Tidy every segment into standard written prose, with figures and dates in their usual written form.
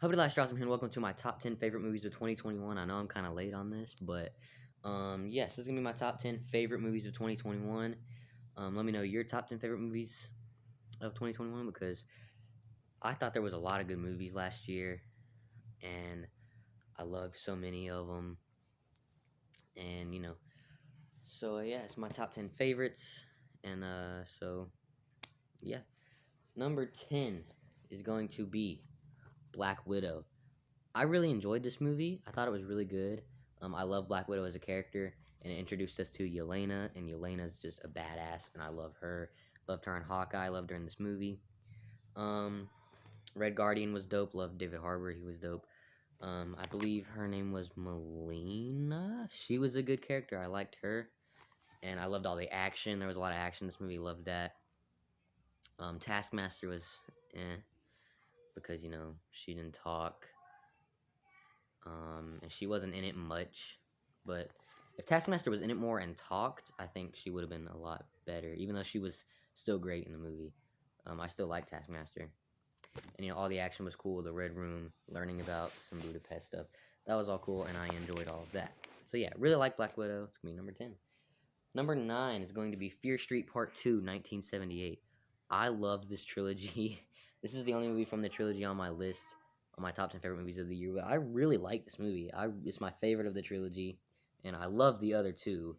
Hope it lasts awesome here, and welcome to my top 10 favorite movies of 2021. I know I'm kind of late on this, but yes, this is gonna be my top 10 favorite movies of 2021. Let me know your top 10 favorite movies of 2021 because I thought there was a lot of good movies last year, and I loved so many of them. And yeah, it's my top 10 favorites, and yeah, number 10 is going to be Black Widow. I really enjoyed this movie. I thought it was really good. I love Black Widow as a character, and it introduced us to Yelena, and Yelena's just a badass, and I love her. Loved her in Hawkeye. Loved her in this movie. Um, Red Guardian was dope. Loved David Harbour. He was dope. I believe her name was Melina. She was a good character. I liked her, and I loved all the action. There was a lot of action in this movie. Loved that. Taskmaster was because she didn't talk. And she wasn't in it much. But if Taskmaster was in it more and talked, I think she would have been a lot better. Even though she was still great in the movie, I still like Taskmaster. And all the action was cool. The Red Room, learning about some Budapest stuff, that was all cool, and I enjoyed all of that. So yeah, really like Black Widow. It's gonna be number 10. Number 9 is going to be Fear Street Part 2, 1978. I love this trilogy. This is the only movie from the trilogy on my list, on my top 10 favorite movies of the year, but I really like this movie. It's my favorite of the trilogy, and I love the other two.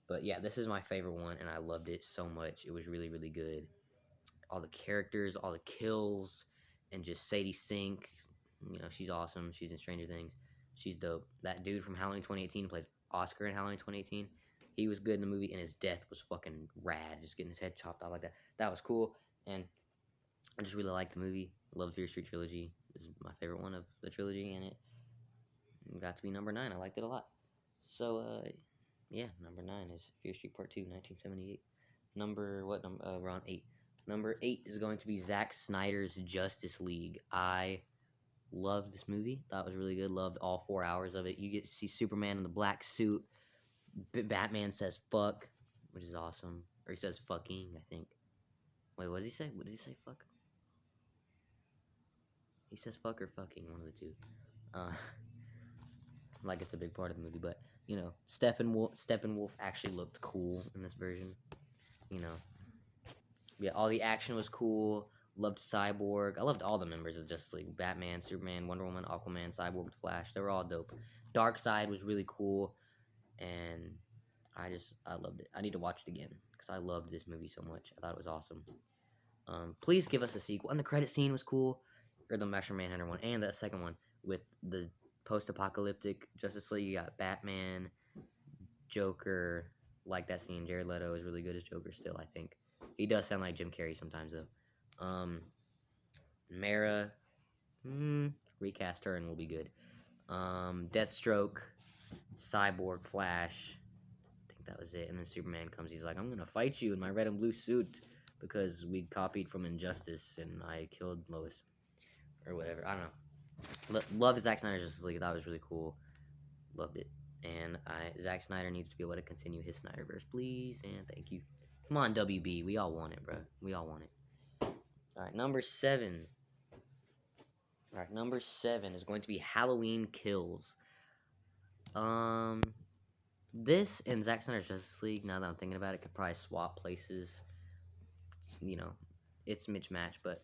But yeah, this is my favorite one, and I loved it so much. It was really, really good. All the characters, all the kills, and just Sadie Sink. She's awesome. She's in Stranger Things. She's dope. That dude from Halloween 2018 plays Oscar in Halloween 2018. He was good in the movie, and his death was fucking rad. Just getting his head chopped off like that. That was cool, and I just really liked the movie. Loved Fear Street Trilogy. This is my favorite one of the trilogy, and it got to be number 9. I liked it a lot. So, yeah, number 9 is Fear Street Part 2, 1978. We're on 8. Number 8 is going to be Zack Snyder's Justice League. I loved this movie. Thought it was really good. Loved all 4 hours of it. You get to see Superman in the black suit. Batman says fuck, which is awesome. Or he says fucking, I think. Wait, what does he say? What does he say? Fuck? He says fuck or fucking, one of the two. Uh, like it's a big part of the movie, but Steppenwolf actually looked cool in this version. You know, yeah, all the action was cool. Loved Cyborg. I loved all the members of Justice League: Batman, Superman, Wonder Woman, Aquaman, Cyborg, the Flash. They were all dope. Darkseid was really cool, and I loved it. I need to watch it again because I loved this movie so much. I thought it was awesome. Please give us a sequel. And the credit scene was cool, or the Martian Manhunter one, and the second one with the post-apocalyptic Justice League. You got Batman, Joker. Like that scene. Jared Leto is really good as Joker still. I think he does sound like Jim Carrey sometimes though. Mara, recast her and we'll be good. Deathstroke, Cyborg, Flash. I think that was it. And then Superman comes. He's like, I'm gonna fight you in my red and blue suit because we copied from Injustice and I killed Lois or whatever. I don't know. Love Zack Snyder's Justice League. That was really cool. Loved it. And Zack Snyder needs to be able to continue his Snyderverse, please, and thank you. Come on, WB. We all want it, bro. We all want it. All right, number 7. All right, number 7 is going to be Halloween Kills. This and Zack Snyder's Justice League, now that I'm thinking about it, could probably swap places. It's Mitch match, but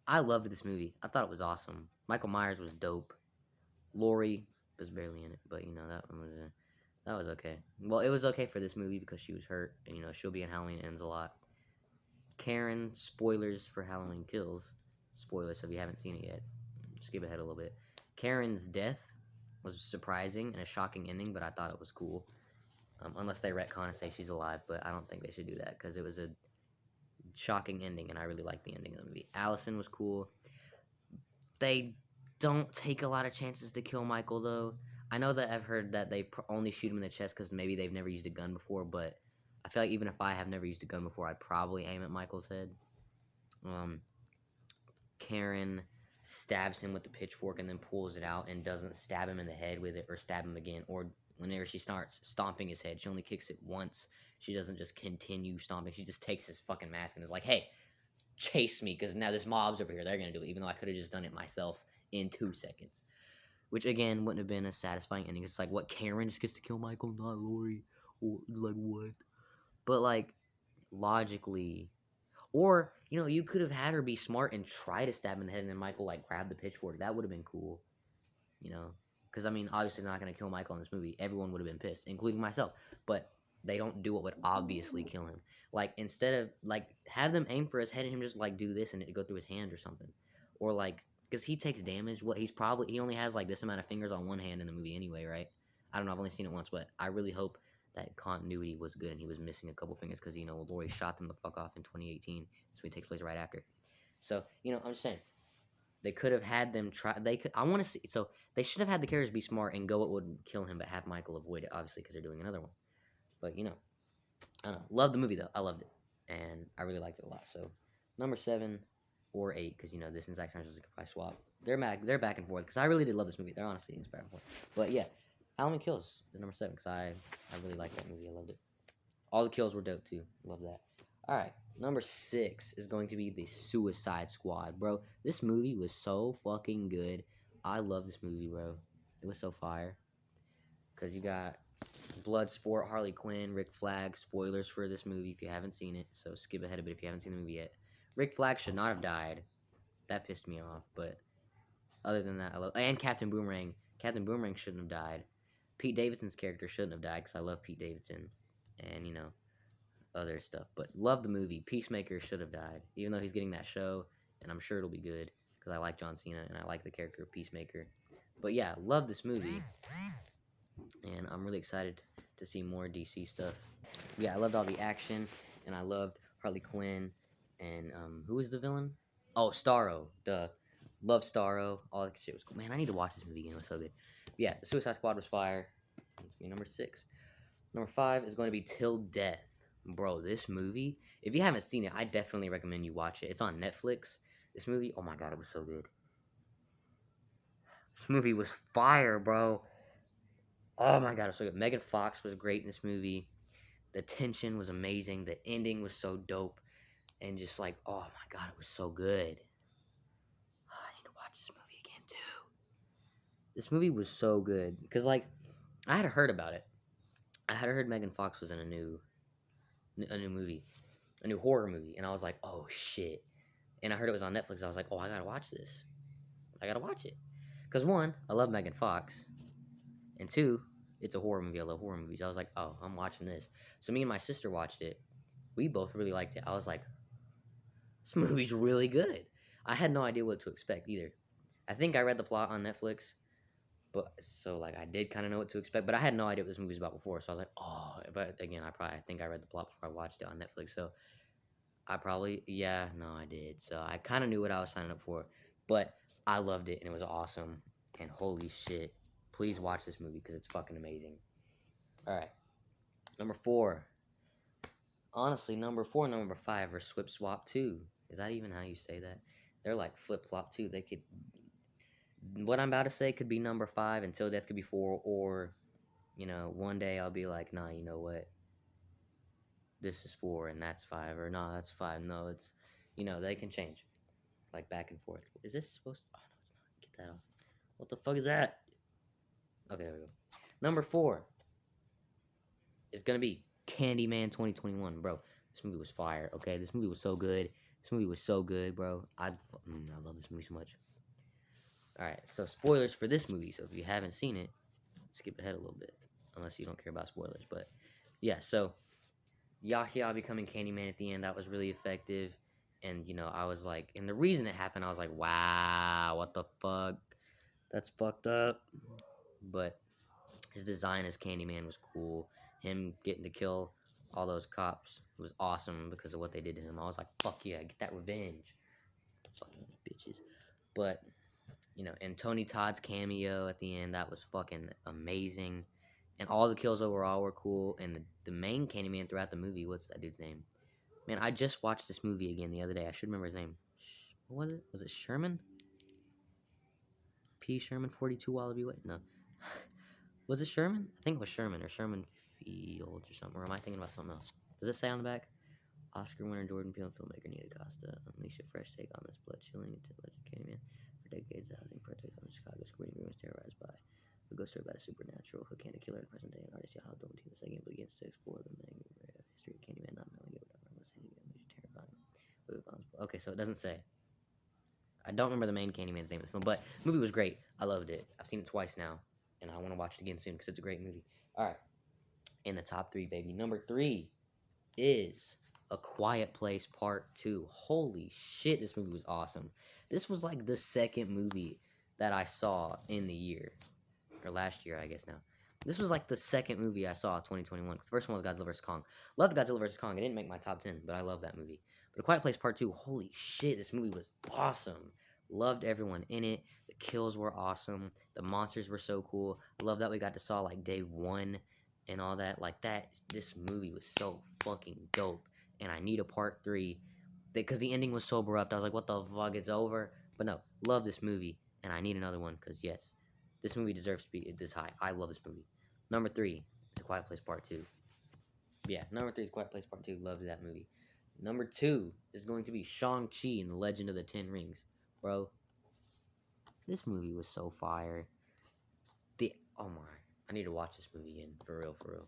I loved this movie. I thought it was awesome. Michael Myers was dope. Laurie was barely in it, but that was okay. Well, it was okay for this movie because she was hurt, and she'll be in Halloween Ends a lot. Karen, spoilers for Halloween Kills. Spoilers if you haven't seen it yet. Skip ahead a little bit. Karen's death was surprising and a shocking ending, but I thought it was cool. Unless they retcon and say she's alive, but I don't think they should do that because it was a shocking ending, and I really liked the ending of the movie. Allison was cool. They don't take a lot of chances to kill Michael, though. I know that I've heard that they only shoot him in the chest because maybe they've never used a gun before, but I feel like even if I have never used a gun before, I'd probably aim at Michael's head. Karen stabs him with the pitchfork and then pulls it out and doesn't stab him in the head with it or stab him again. Or whenever she starts stomping his head, she only kicks it once. She doesn't just continue stomping. She just takes his fucking mask and is like, hey, chase me because now this mob's over here. They're going to do it, even though I could have just done it myself in 2 seconds. Which, again, wouldn't have been a satisfying ending. It's like, what, Karen just gets to kill Michael, not Lori? Or, like, what? But, like, logically... Or, you know, you could have had her be smart and try to stab him in the head and then Michael, like, grab the pitchfork. That would have been cool. You know? Because, I mean, obviously they're not going to kill Michael in this movie. Everyone would have been pissed, including myself. But they don't do what would obviously kill him. Like, instead of, like, have them aim for his head and him just, like, do this and it go through his hand or something. Or, like, because he takes damage. He only has, like, this amount of fingers on one hand in the movie anyway, right? I don't know, I've only seen it once, but I really hope that continuity was good and he was missing a couple fingers because, you know, Laurie shot them the fuck off in 2018. So it takes place right after. So, you know, I'm just saying. They could have had them try. I want to see. So they should have had the characters be smart and go what would kill him, but have Michael avoid it, obviously, because they're doing another one. But, you know, I don't know. Love the movie, though. I loved it. And I really liked it a lot. So, number 7 or 8, because, you know, this and Zack Snyder's could probably swap. They're back and forth, because I really did love this movie. They're honestly back and forth. But, yeah, Halloween Kills is number 7, because I really liked that movie. I loved it. All the kills were dope, too. Love that. All right, number 6 is going to be The Suicide Squad, bro. This movie was so fucking good. I love this movie, bro. It was so fire. Because you got Bloodsport, Harley Quinn, Rick Flag. Spoilers for this movie if you haven't seen it, so skip ahead a bit if you haven't seen the movie yet. Rick Flag should not have died. That pissed me off, but other than that, I love... And Captain Boomerang. Captain Boomerang shouldn't have died. Pete Davidson's character shouldn't have died, because I love Pete Davidson. And, you know... other stuff, but love the movie. Peacemaker should have died, even though he's getting that show, and I'm sure it'll be good because I like John Cena and I like the character of Peacemaker. But yeah, love this movie, and I'm really excited to see more DC stuff. Yeah, I loved all the action, and I loved Harley Quinn, and who was the villain? Oh, Starro. Duh. Love Starro. All that shit was cool. Man, I need to watch this movie again. It was so good. But yeah, the Suicide Squad was fire. That's gonna be number 6. Number 5 is going to be Till Death. Bro, this movie, if you haven't seen it, I definitely recommend you watch it. It's on Netflix. This movie, oh my god, it was so good. This movie was fire, bro. Oh my god, it was so good. Megan Fox was great in this movie. The tension was amazing. The ending was so dope. And just like, oh my god, it was so good. Oh, I need to watch this movie again, too. This movie was so good. Because, like, I had heard about it. I had heard Megan Fox was in a new movie, a new horror movie, and I was like, oh shit. And I heard it was on Netflix. I was like, oh, I gotta watch this. I gotta watch it. Because 1, I love Megan Fox, and 2, it's a horror movie. I love horror movies. I was like, oh, I'm watching this. So me and my sister watched it. We both really liked it. I was like, this movie's really good. I had no idea what to expect either. I think I read the plot on Netflix, but so like I did kind of know what to expect, but I had no idea what this movie was about before. So I was like, oh, but again, I think I read the plot before I watched it on Netflix. So I did. So I kind of knew what I was signing up for, but I loved it and it was awesome. And holy shit, please watch this movie because it's fucking amazing. All right, number 4. Honestly, number 4 and number 5 are Swip Swap 2. Is that even how you say that? They're like flip flop 2. They could. What I'm about to say could be number 5, and Till Death could be 4, or, you know, one day I'll be like, nah, you know what? This is 4 and that's 5, or no, that's 5. No, it's, you know, they can change, like back and forth. Is this supposed to? Oh no, it's not. Get that off. What the fuck is that? Okay, there we go. Number 4 is gonna be Candyman 2021, bro. This movie was fire. Okay, this movie was so good. This movie was so good, bro. I love this movie so much. Alright, so spoilers for this movie. So if you haven't seen it, skip ahead a little bit. Unless you don't care about spoilers. But yeah, so Yahya becoming Candyman at the end, that was really effective. And, you know, I was like, and the reason it happened, I was like, wow, what the fuck? That's fucked up. But his design as Candyman was cool. Him getting to kill all those cops was awesome because of what they did to him. I was like, fuck yeah, get that revenge. Fucking bitches. But, you know, and Tony Todd's cameo at the end, that was fucking amazing. And all the kills overall were cool. And the main Candyman throughout the movie, what's that dude's name? Man, I just watched this movie again the other day. I should remember his name. What was it? Was it Sherman? P. Sherman 42 Wallaby Way? No. Was it Sherman? I think it was Sherman or Sherman Fields or something. Or am I thinking about something else? Does it say on the back? Oscar winner Jordan Peele and filmmaker Nia DaCosta unleash a fresh take on this blood-chilling legend Candyman. For decades, the housing projects on Chicago's Green Room was terrorized by a ghost story about a supernatural who can't killer in the present day. And artist Yahoo Dolphin the second begins to explore the history of Candyman, not knowing it would unless he terrifying. Okay, so it doesn't say. I don't remember the main Candyman's name of the film, but the movie was great. I loved it. I've seen it twice now, and I want to watch it again soon because it's a great movie. All right, in the top 3, baby. Number 3 is A Quiet Place Part 2. Holy shit, this movie was awesome. This was like the second movie that I saw in the year, or last year, I guess now. This was like the second movie I saw 2021, because the first one was Godzilla vs. Kong. Loved Godzilla vs. Kong. It didn't make my top 10, but I love that movie. But A Quiet Place Part 2, holy shit, this movie was awesome. Loved everyone in it. The kills were awesome. The monsters were so cool. Love that we got to saw like day 1 and all that. Like that, this movie was so fucking dope. And I need a part 3. Because the ending was so abrupt. I was like, what the fuck, it's over? But no, love this movie. And I need another one, because yes, this movie deserves to be this high. I love this movie. Number 3, The Quiet Place Part 2. Yeah, number 3 is Quiet Place Part 2. Loved that movie. Number 2 is going to be Shang-Chi and the Legend of the Ten Rings. Bro, this movie was so fire. Oh my, I need to watch this movie again. For real, for real.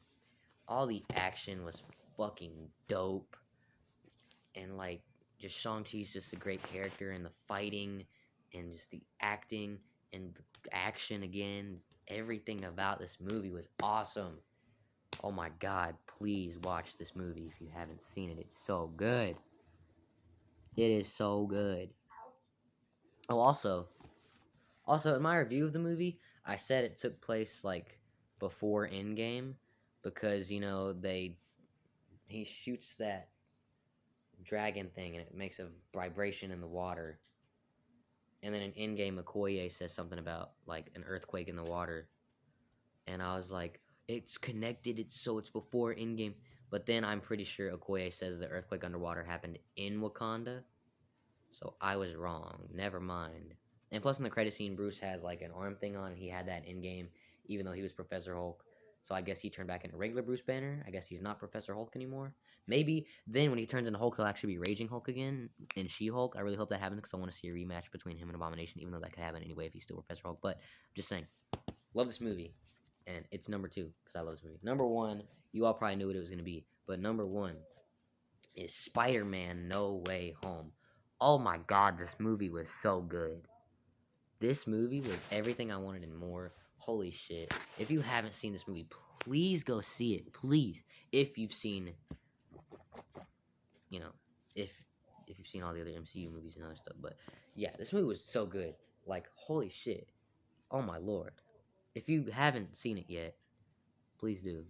All the action was fucking dope. And like, just Shang-Chi's just a great character, and the fighting, and just the acting, and the action again. Everything about this movie was awesome. Oh my god, please watch this movie if you haven't seen it. It's so good. It is so good. Oh, also in my review of the movie, I said it took place like before Endgame, because he shoots that dragon thing and it makes a vibration in the water. And then in Endgame, Okoye says something about like an earthquake in the water, and I was like, it's connected. It's before Endgame. But then I'm pretty sure Okoye says the earthquake underwater happened in Wakanda, so I was wrong. Never mind. And plus, in the credit scene, Bruce has like an arm thing on, and he had that in game, even though he was Professor Hulk. So I guess he turned back into regular Bruce Banner. I guess he's not Professor Hulk anymore. Maybe then when he turns into Hulk, he'll actually be Raging Hulk again and She-Hulk. I really hope that happens because I want to see a rematch between him and Abomination, even though that could happen anyway if he's still Professor Hulk. But just saying, love this movie, and it's number 2 because I love this movie. Number 1, you all probably knew what it was gonna be, but number 1 is Spider-Man: No Way Home. Oh my god, this movie was so good. This movie was everything I wanted and more. Holy shit. If you haven't seen this movie, please go see it. Please. If you've seen, you know, if you've seen all the other MCU movies and other stuff. But yeah, this movie was so good. Like, holy shit. Oh my lord. If you haven't seen it yet, please do.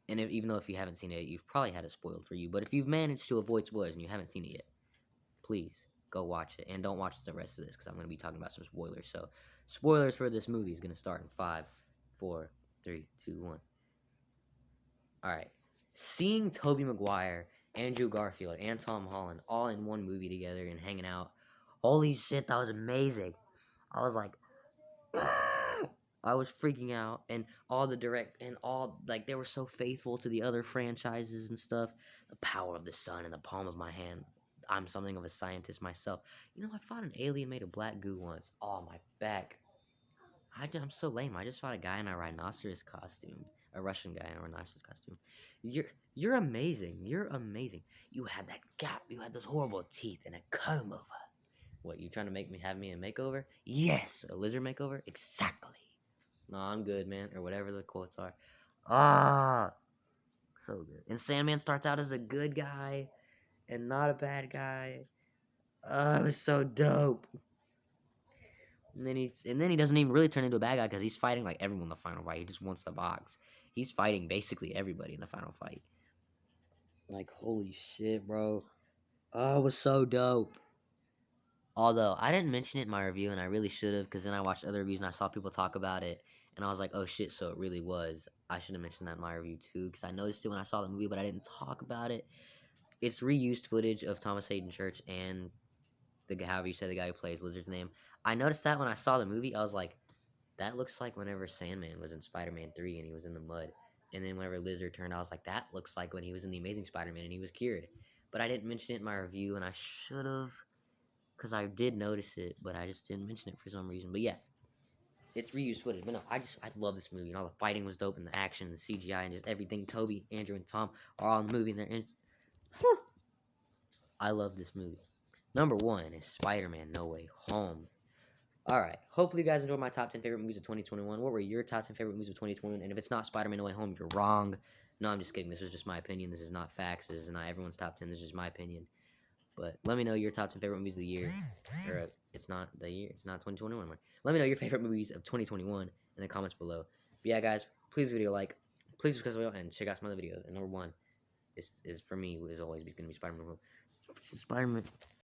And even though if you haven't seen it, you've probably had it spoiled for you. But if you've managed to avoid spoilers and you haven't seen it yet, please go watch it. And don't watch the rest of this because I'm going to be talking about some spoilers. So, spoilers for this movie is going to start in 5, 4, 3, 2, 1. Alright. Seeing Tobey Maguire, Andrew Garfield, and Tom Holland all in one movie together and hanging out. Holy shit, that was amazing. I was like, I was freaking out, and like, they were so faithful to the other franchises and stuff. The power of the sun in the palm of my hand. I'm something of a scientist myself. I fought an alien made of black goo once. Oh, my back. I'm so lame. I just fought a guy in a rhinoceros costume. A Russian guy in a rhinoceros costume. You're amazing. You're amazing. You had that gap. You had those horrible teeth and a comb over. What, you trying to have me a makeover? Yes, a lizard makeover? Exactly. No, I'm good, man. Or whatever the quotes are. Ah, so good. And Sandman starts out as a good guy and not a bad guy. Oh, it was so dope. And then he doesn't even really turn into a bad guy because he's fighting like everyone in the final fight. He just wants the box. He's fighting basically everybody in the final fight. Like, holy shit, bro. Oh, it was so dope. Although, I didn't mention it in my review, and I really should have, because then I watched other reviews and I saw people talk about it, and I was like, oh shit, so it really was. I should have mentioned that in my review too, because I noticed it when I saw the movie, but I didn't talk about it. It's reused footage of Thomas Hayden Church and however you say the guy who plays Lizard's name. I noticed that when I saw the movie, I was like, that looks like whenever Sandman was in Spider-Man 3 and he was in the mud. And then whenever Lizard turned, I was like, that looks like when he was in The Amazing Spider-Man and he was cured. But I didn't mention it in my review, and I should have. because I did notice it, but I just didn't mention it for some reason. But yeah, it's reused footage. But no, I love this movie. And all the fighting was dope, and the action, and the CGI, and just everything. Toby, Andrew, and Tom are all in the movie, and they're in. I love this movie. Number 1 is Spider-Man: No Way Home. Alright, hopefully you guys enjoyed my top 10 favorite movies of 2021. What were your top 10 favorite movies of 2021? And if it's not Spider-Man: No Way Home, you're wrong. No, I'm just kidding. This was just my opinion. This is not facts. This is not everyone's top 10. This is just my opinion. But let me know your top 10 favorite movies of the year. Or it's not the year. It's not 2021 anymore. Let me know your favorite movies of 2021 in the comments below. But yeah, guys, please video like. Please subscribe and check out some other videos. And number 1 is for me, is always going to be Spider-Man. Spider-Man.